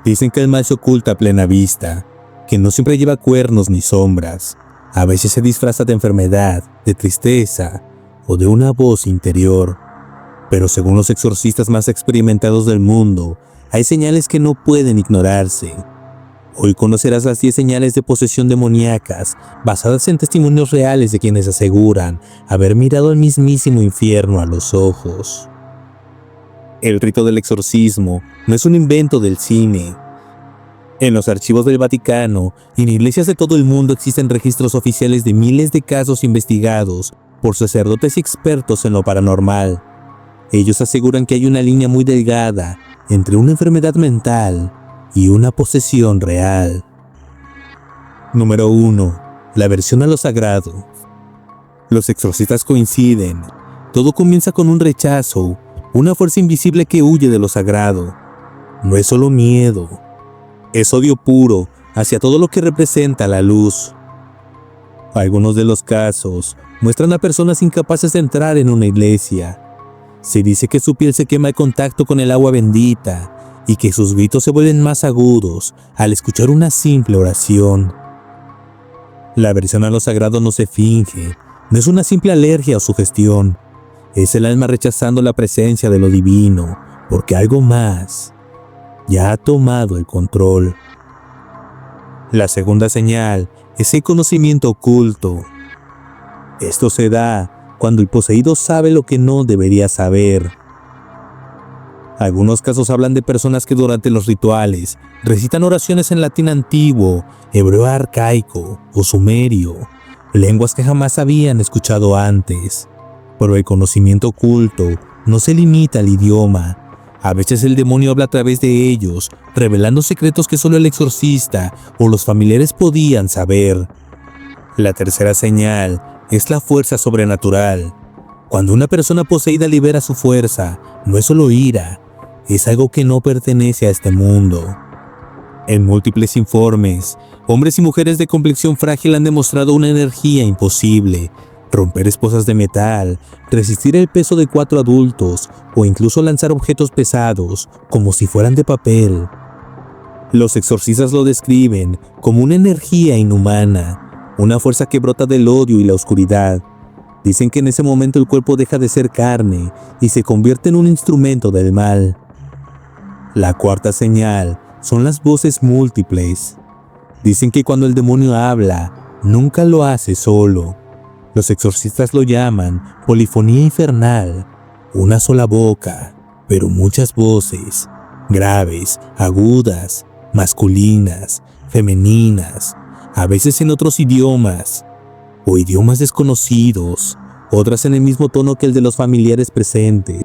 Dicen que el mal se oculta a plena vista, que no siempre lleva cuernos ni sombras. A veces se disfraza de enfermedad, de tristeza o de una voz interior. Pero según los exorcistas más experimentados del mundo, hay señales que no pueden ignorarse. Hoy conocerás las 10 señales de posesión demoníacas, basadas en testimonios reales de quienes aseguran haber mirado el mismísimo infierno a los ojos. El rito del exorcismo no es un invento del cine. En los archivos del Vaticano y en iglesias de todo el mundo existen registros oficiales de miles de casos investigados por sacerdotes y expertos en lo paranormal. Ellos aseguran que hay una línea muy delgada entre una enfermedad mental y una posesión real. Número 1. La aversión a lo sagrado. Los exorcistas coinciden. Todo comienza con un rechazo, una fuerza invisible que huye de lo sagrado. No es solo miedo, es odio puro hacia todo lo que representa la luz. Algunos de los casos muestran a personas incapaces de entrar en una iglesia. Se dice que su piel se quema al contacto con el agua bendita y que sus gritos se vuelven más agudos al escuchar una simple oración. La aversión a lo sagrado no se finge, no es una simple alergia o sugestión. Es el alma rechazando la presencia de lo divino, porque algo más ya ha tomado el control. La segunda señal es el conocimiento oculto. Esto se da cuando el poseído sabe lo que no debería saber. Algunos casos hablan de personas que durante los rituales recitan oraciones en latín antiguo, hebreo arcaico o sumerio, lenguas que jamás habían escuchado antes. Pero el conocimiento oculto no se limita al idioma. A veces el demonio habla a través de ellos, revelando secretos que solo el exorcista o los familiares podían saber. La tercera señal es la fuerza sobrenatural. Cuando una persona poseída libera su fuerza, no es solo ira, es algo que no pertenece a este mundo. En múltiples informes, hombres y mujeres de complexión frágil han demostrado una energía imposible. Romper esposas de metal, resistir el peso de 4 adultos o incluso lanzar objetos pesados como si fueran de papel. Los exorcistas lo describen como una energía inhumana, una fuerza que brota del odio y la oscuridad. Dicen que en ese momento el cuerpo deja de ser carne y se convierte en un instrumento del mal. La cuarta señal son las voces múltiples. Dicen que cuando el demonio habla, nunca lo hace solo. Los exorcistas lo llaman polifonía infernal, una sola boca, pero muchas voces, graves, agudas, masculinas, femeninas, a veces en otros idiomas, o idiomas desconocidos, otras en el mismo tono que el de los familiares presentes,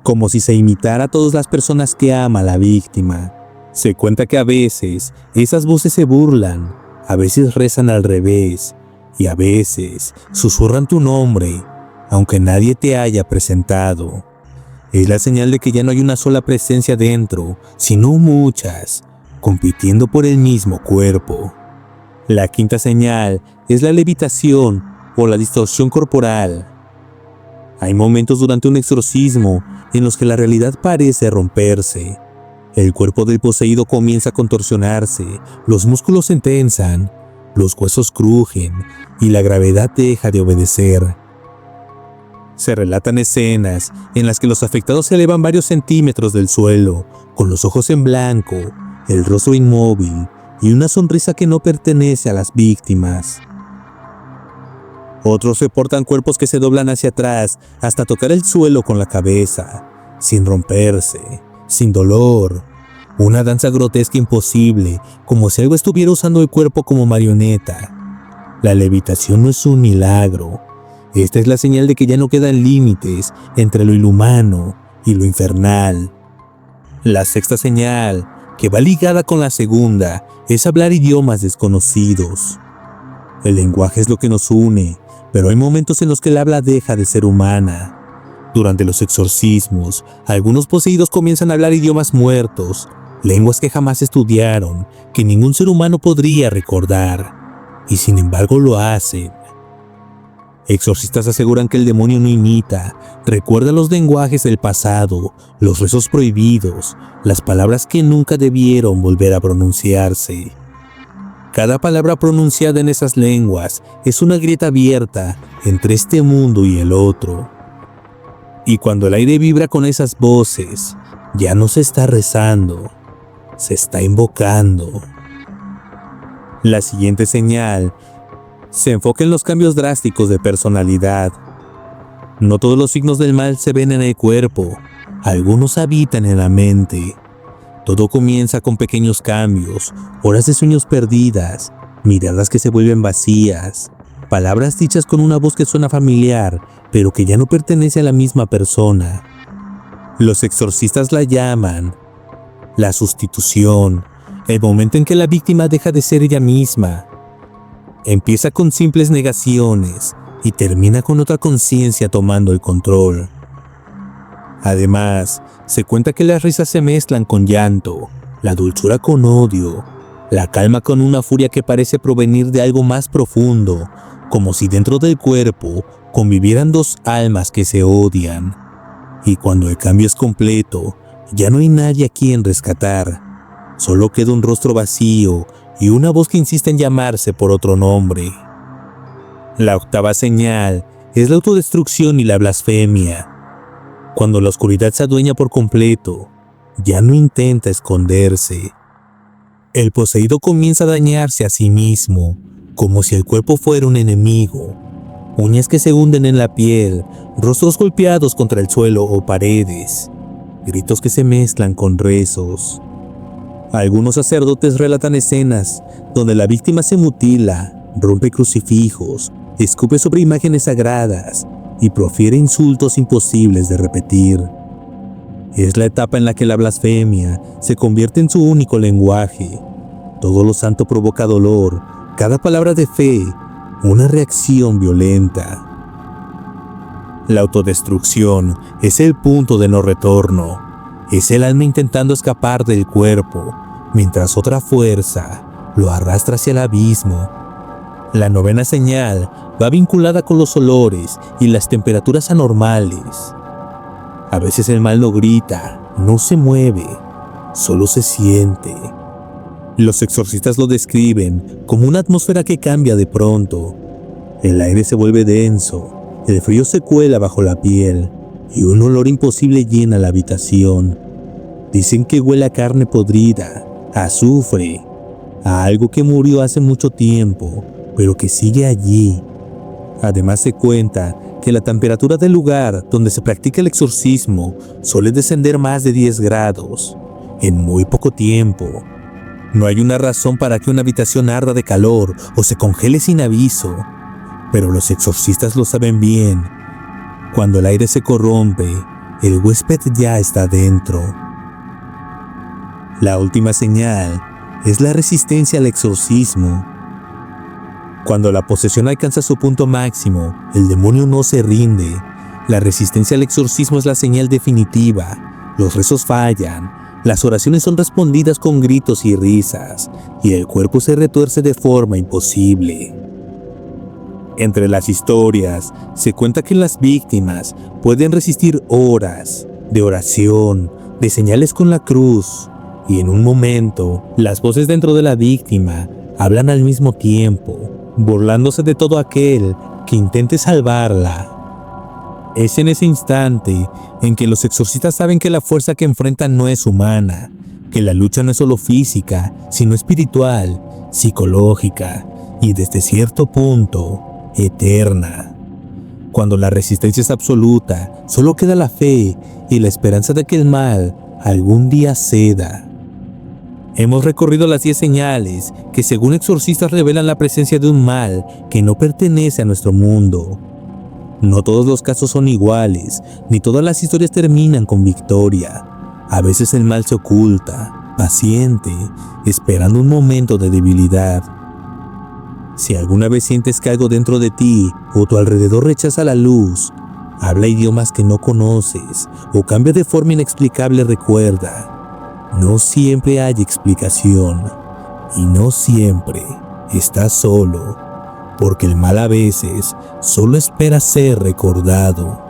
como si se imitara a todas las personas que ama a la víctima. Se cuenta que a veces esas voces se burlan, a veces rezan al revés, y a veces susurran tu nombre, aunque nadie te haya presentado. Es la señal de que ya no hay una sola presencia dentro, sino muchas, compitiendo por el mismo cuerpo. La quinta señal es la levitación o la distorsión corporal. Hay momentos durante un exorcismo en los que la realidad parece romperse. El cuerpo del poseído comienza a contorsionarse, los músculos se tensan, los huesos crujen y la gravedad deja de obedecer. Se relatan escenas en las que los afectados se elevan varios centímetros del suelo, con los ojos en blanco, el rostro inmóvil y una sonrisa que no pertenece a las víctimas. Otros reportan cuerpos que se doblan hacia atrás hasta tocar el suelo con la cabeza, sin romperse, sin dolor. Una danza grotesca imposible, como si algo estuviera usando el cuerpo como marioneta. La levitación no es un milagro. Esta es la señal de que ya no quedan límites entre lo inhumano y lo infernal. La sexta señal, que va ligada con la segunda, es hablar idiomas desconocidos. El lenguaje es lo que nos une, pero hay momentos en los que el habla deja de ser humana. Durante los exorcismos, algunos poseídos comienzan a hablar idiomas muertos, lenguas que jamás estudiaron, que ningún ser humano podría recordar, y sin embargo lo hacen. Exorcistas aseguran que el demonio no imita, recuerda los lenguajes del pasado, los rezos prohibidos, las palabras que nunca debieron volver a pronunciarse. Cada palabra pronunciada en esas lenguas es una grieta abierta entre este mundo y el otro. Y cuando el aire vibra con esas voces, ya no se está rezando, se está invocando. La siguiente señal se enfoca en los cambios drásticos de personalidad. No todos los signos del mal se ven en el cuerpo, algunos habitan en la mente. Todo comienza con pequeños cambios, horas de sueños perdidas, miradas que se vuelven vacías, palabras dichas con una voz que suena familiar, pero que ya no pertenece a la misma persona. Los exorcistas la llaman la sustitución, el momento en que la víctima deja de ser ella misma. Empieza con simples negaciones y termina con otra conciencia tomando el control. Además, se cuenta que las risas se mezclan con llanto, la dulzura con odio, la calma con una furia que parece provenir de algo más profundo, como si dentro del cuerpo convivieran dos almas que se odian. Y cuando el cambio es completo, ya no hay nadie a quien rescatar. Solo queda un rostro vacío y una voz que insiste en llamarse por otro nombre. La octava señal es la autodestrucción y la blasfemia. Cuando la oscuridad se adueña por completo, ya no intenta esconderse. El poseído comienza a dañarse a sí mismo, como si el cuerpo fuera un enemigo. Uñas que se hunden en la piel, rostros golpeados contra el suelo o paredes, gritos que se mezclan con rezos. Algunos sacerdotes relatan escenas donde la víctima se mutila, rompe crucifijos, escupe sobre imágenes sagradas y profiere insultos imposibles de repetir. Es la etapa en la que la blasfemia se convierte en su único lenguaje. Todo lo santo provoca dolor, cada palabra de fe, una reacción violenta. La autodestrucción es el punto de no retorno. Es el alma intentando escapar del cuerpo, mientras otra fuerza lo arrastra hacia el abismo. La novena señal va vinculada con los olores y las temperaturas anormales. A veces el mal no grita, no se mueve, solo se siente. Los exorcistas lo describen como una atmósfera que cambia de pronto. El aire se vuelve denso, el frío se cuela bajo la piel y un olor imposible llena la habitación. Dicen que huele a carne podrida, a azufre, a algo que murió hace mucho tiempo, pero que sigue allí. Además se cuenta que la temperatura del lugar donde se practica el exorcismo suele descender más de 10 grados en muy poco tiempo. No hay una razón para que una habitación arda de calor o se congele sin aviso, pero los exorcistas lo saben bien. Cuando el aire se corrompe, el huésped ya está dentro. La última señal es la resistencia al exorcismo. Cuando la posesión alcanza su punto máximo, el demonio no se rinde. La resistencia al exorcismo es la señal definitiva. Los rezos fallan, las oraciones son respondidas con gritos y risas, y el cuerpo se retuerce de forma imposible. Entre las historias, se cuenta que las víctimas pueden resistir horas de oración, de señales con la cruz, y en un momento, las voces dentro de la víctima hablan al mismo tiempo, burlándose de todo aquel que intente salvarla. Es en ese instante en que los exorcistas saben que la fuerza que enfrentan no es humana, que la lucha no es solo física, sino espiritual, psicológica y desde cierto punto, eterna. Cuando la resistencia es absoluta, solo queda la fe y la esperanza de que el mal algún día ceda. Hemos recorrido las 10 señales que según exorcistas revelan la presencia de un mal que no pertenece a nuestro mundo. No todos los casos son iguales, ni todas las historias terminan con victoria. A veces el mal se oculta, paciente, esperando un momento de debilidad. Si alguna vez sientes que algo dentro de ti o tu alrededor rechaza la luz, habla idiomas que no conoces o cambia de forma inexplicable, recuerda. No siempre hay explicación y no siempre estás solo. porque el mal a veces solo espera ser recordado.